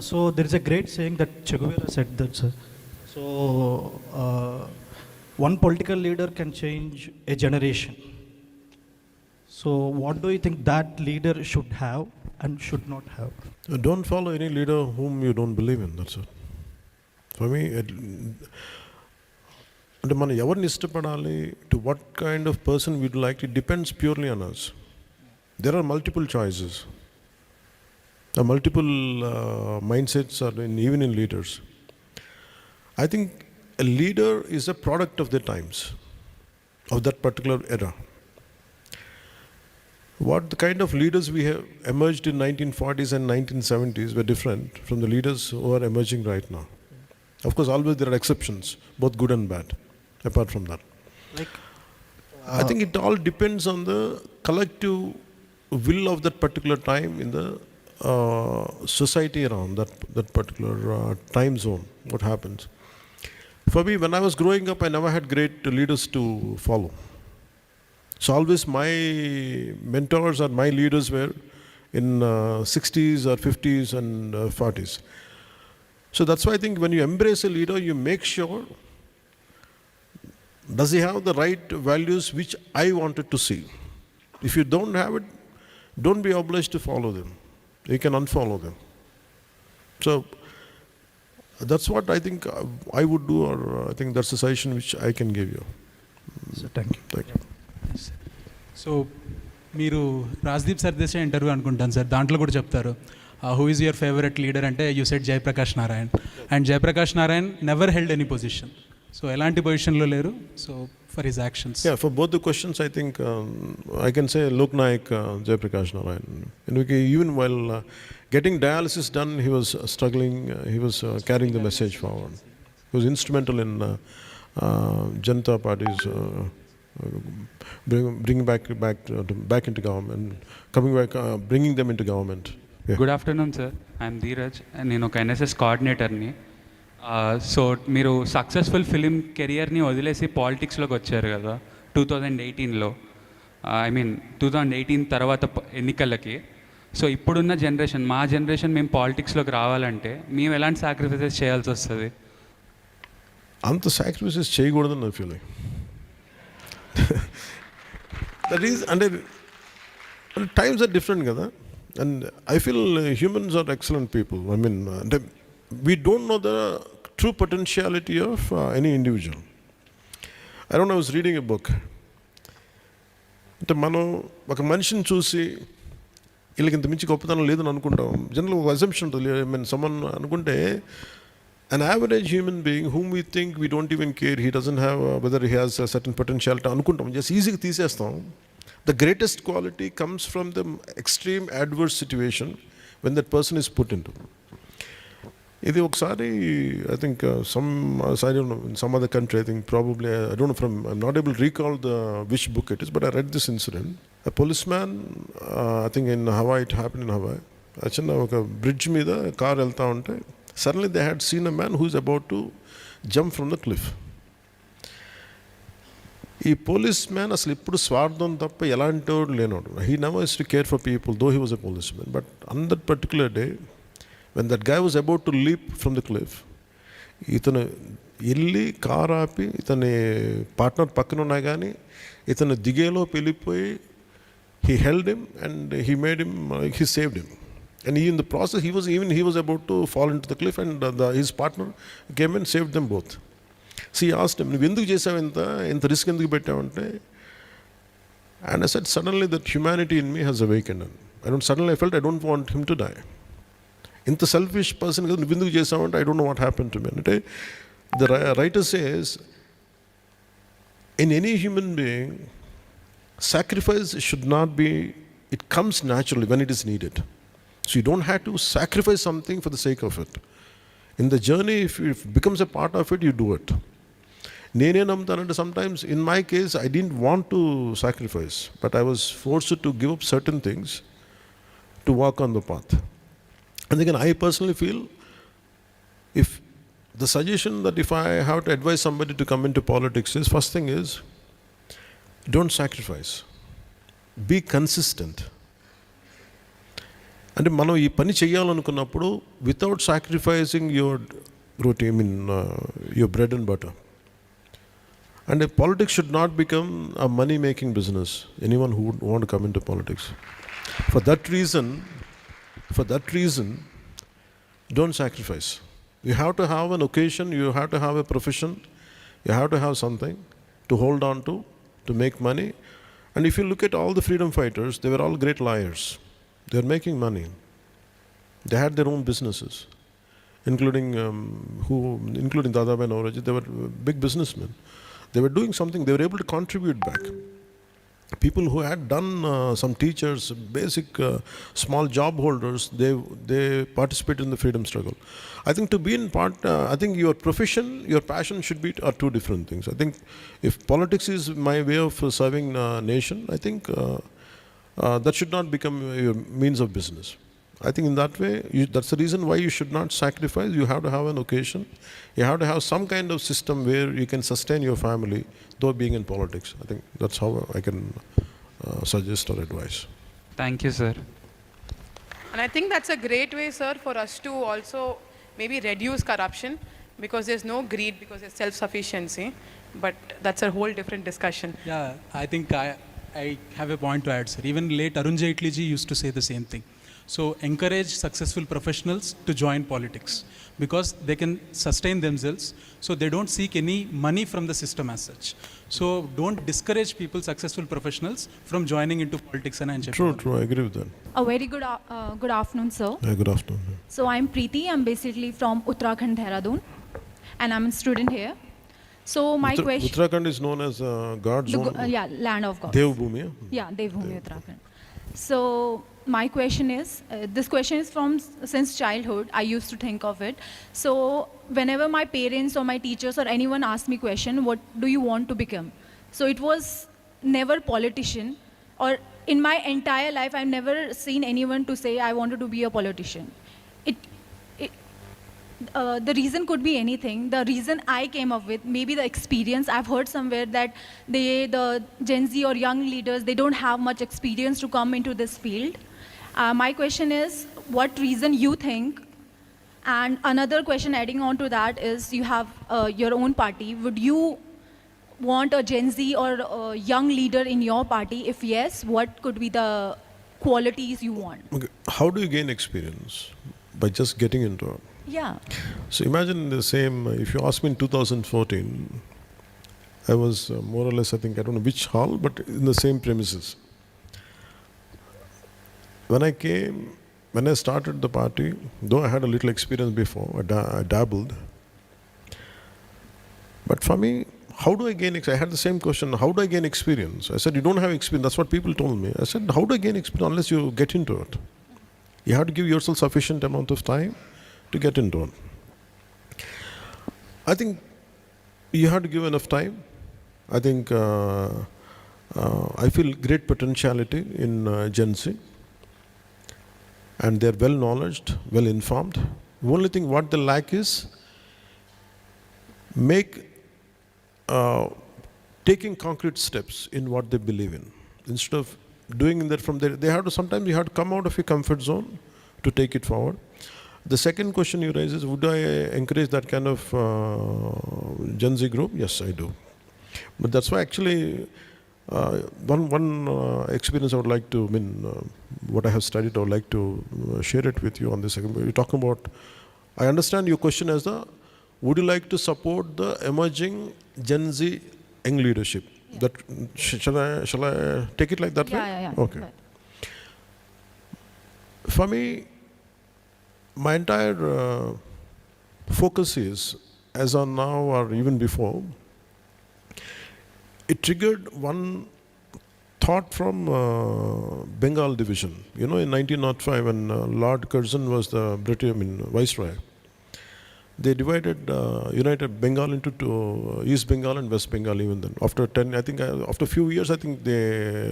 So there is a great saying that Che Guevara said that, sir. So one political leader can change a generation. So what do you think that leader should have and should not have? Don't follow any leader whom you don't believe in, that's it. For me, అంటే మనం ఎవరిని ఇష్టపడాలి, to what kind of person we'd like, it depends purely on us. There are multiple choices, multiple mind sets or even in leaders. I think a leader is a product of the times, of that particular era. What the kind of leaders we have emerged in 1940s and 1970s were different from the leaders who are emerging right now. Of course, always there are exceptions, both good and bad, apart from that. I think it all depends on the collective will of that particular time in the society around that particular time zone, what happens. For me, when I was growing up, I never had great leaders to follow. So always my mentors or my leaders were in 60s or 50s and 40s. So that's why I think when you embrace a leader, you make sure, does he have the right values which I wanted to see? If you don't have it, don't be obliged to follow them. You can unfollow them. So that's what I think I would do, or I think that's a suggestion which I can give you. So thank you. Thank you. So మీరు Rajdeep Sardesai interview అనుకుంటాను sir, దాంట్లో కూడా చెప్తారు who is your favourite leader అంటే you said Jayaprakash Narayan. And Jayaprakash Narayan never held any position. So ఎలాంటి పొజిషన్లో లేరు. So for his actions. Yeah, for both the questions, I think I can say Lok Nayak Jayaprakash Narayan. Even while getting dialysis done, he was struggling, he was carrying the message forward. He was instrumental in Janata Party's bringing back into government, coming back, bringing them into government. Yeah. Good afternoon sir, I'm Dheeraj. నేను ఒక NSS కోఆర్డినేటర్ని. So మీరు successful film కెరియర్ని వదిలేసి పాలిటిక్స్లోకి వచ్చారు కదా 2018లో. I mean 2018 తర్వాత ఎన్నికలకి. So ఇప్పుడున్న జనరేషన్, మా జనరేషన్, మేము పాలిటిక్స్లోకి రావాలంటే మేము ఎలాంటి సాక్రిఫైసెస్ చేయాల్సి వస్తుంది? అంత సాక్రిఫైసెస్ చేయకూడదని నా ఫీలింగ్. దట్ ఈస్ అంటే టైమ్స్ ఆర్ డిఫరెంట్ కదా. And I feel humans are excellent people. I mean అంటే we don't know the true potentiality of any individual. I don't know, I was reading a book. అంటే మనం ఒక మనిషిని చూసి వీళ్ళకి ఇంత మించి గొప్పతనం లేదని అనుకుంటాం. జనరల్ ఒక అజంప్షన్ ఉంటుంది. ఐ మీన్ సమ్మన్ అనుకుంటే an average human being whom we think we don't even care, he doesn't have whether he has a certain potentiality అనుకుంటాం, జస్ట్ ఈజీగా తీసేస్తాం. The greatest quality comes from the extreme adverse situation when that person is put into. ఇది ఒకసారి I think some other country, I think probably, I don't know from, I'm not able to recall which book it is, but I read this incident. A policeman, I think in Hawaii, it happened in Hawaii. చిన్న ఒక bridge మీద car వెళ్తూ ఉంటే suddenly they had seen a man who is about to jump from the cliff. ఈ police man అసలు ఇప్పుడు స్వార్థం తప్ప ఎలాంటి వాడు లేనోడు. He never used to care for people, though he was a police man. But on that particular day when that guy was about to leap from the cliff, ఇతను వెళ్ళి కార్ ఆపి ఇతని పార్ట్నర్ పక్కన ఉన్నా కానీ ఇతను దిగేలో వెళ్ళిపోయి he held him and he saved him. And in the process he was about to fall into the cliff, and his partner came and saved them both. So he asked him, నువ్వు ఎందుకు చేసావు, ఇంత risk ఎందుకు పెట్టావంటే, and I said, suddenly that humanity in me has awakened. Suddenly I felt I don't want him to die. ఇంత selfish person కదా, నువ్వు ఎందుకు చేసావంటే, I don't know what happen to me అంటే, the writer says in any human being sacrifice should not be, it comes naturally when it is needed. So you don't have to sacrifice something for the sake of it. In the journey, if it becomes a part of it, you do it. నేనే నమ్ముతానంటే, sometimes in my case I didn't want to sacrifice, but I was forced to give up certain things to walk on the path. And again, I personally feel, if the suggestion that if I have to advise somebody to come into politics is, first thing is, don't sacrifice. Be consistent. అంటే మనం ఈ పని చేయాలనుకున్నప్పుడు without sacrificing your routine, your bread and butter. And politics should not become a money-making business. Anyone who would want to come into politics, for that reason, don't sacrifice. You have to have an occasion. You have to have a profession. You have to have something to hold on to make money. And if you look at all the freedom fighters, they were all great liars. They were making money. They had their own businesses, including Dadabhai Naoroji. They were big businessmen. They were doing something. They were able to contribute back. People who had done some teachers, basic small job holders, they participated in the freedom struggle. I think to be in part, I think your profession, your passion are two different things. I think if politics is my way of serving nation, I think that should not become your means of business. I think in that way, that's the reason why you should not sacrifice. You have to have an occasion. You have to have some kind of system where you can sustain your family, though being in politics. I think that's how I can suggest or advise. Thank you, sir. And I think that's a great way, sir, for us to also maybe reduce corruption, because there's no greed, because there's self-sufficiency. But that's a whole different discussion. Yeah, I think I have a point to add, sir. Even late Arun Jaitley ji used to say the same thing. So encourage successful professionals to join politics, because they can sustain themselves, so they don't seek any money from the system as such. So don't discourage people, successful professionals, from joining into politics. And True, I agree with that. A very good afternoon, sir. Good afternoon. So I'm Preeti. I'm basically from Uttarakhand, Dehradun, and I'm a student here. So my question. Uttarakhand is known as God zone. Land of God. Devbhumi. Yeah, Devbhumi, Uttarakhand. So my question is, this question is from since childhood. I used to think of it. So whenever my parents or my teachers or anyone asked me question, what do you want to become? So it was never politician, or in my entire life, I've never seen anyone to say I wanted to be a politician. The reason could be anything. The reason I came up with, maybe the experience. I've heard somewhere that the Gen Z or young leaders, they don't have much experience to come into this field. My question is, what reason you think? And another question adding on to that is, you have your own party. Would you want a Gen Z or a young leader in your party? If yes, what could be the qualities you want? Okay. How do you gain experience? By just getting into it. Yeah. So imagine the same, if you ask me in 2014, I was more or less, I think, I don't know which hall, but in the same premises. When I started the party, though I had a little experience before, I dabbled. But for me, how do I gain experience? I had the same question, how do I gain experience? I said, you don't have experience. That's what people told me. I said, how do I gain experience unless you get into it? You have to give yourself sufficient amount of time to get into it. I think you have to give enough time. I think I feel great potentiality in Gen Z, and they're well knowledged, well informed. The only thing what they lack is taking concrete steps in what they believe in. Instead of doing that from there, sometimes you have to come out of your comfort zone to take it forward. The second question you raise is, would I encourage that kind of Gen Z group? Yes, I do. But that's why actually one experience I would like to, what I have studied, I would like to share it with you on this. You're talking about, I understand your question as would you like to support the emerging Gen Z young leadership? Yeah. That shall I take it like that way? Yeah. Okay. Right. For me, my entire focus is, as on now or even before, it triggered one thought from Bengal division. You know, in 1905, when Lord Curzon was the British, Viceroy, they united Bengal into two, East Bengal and West Bengal even then. After a few years, I think they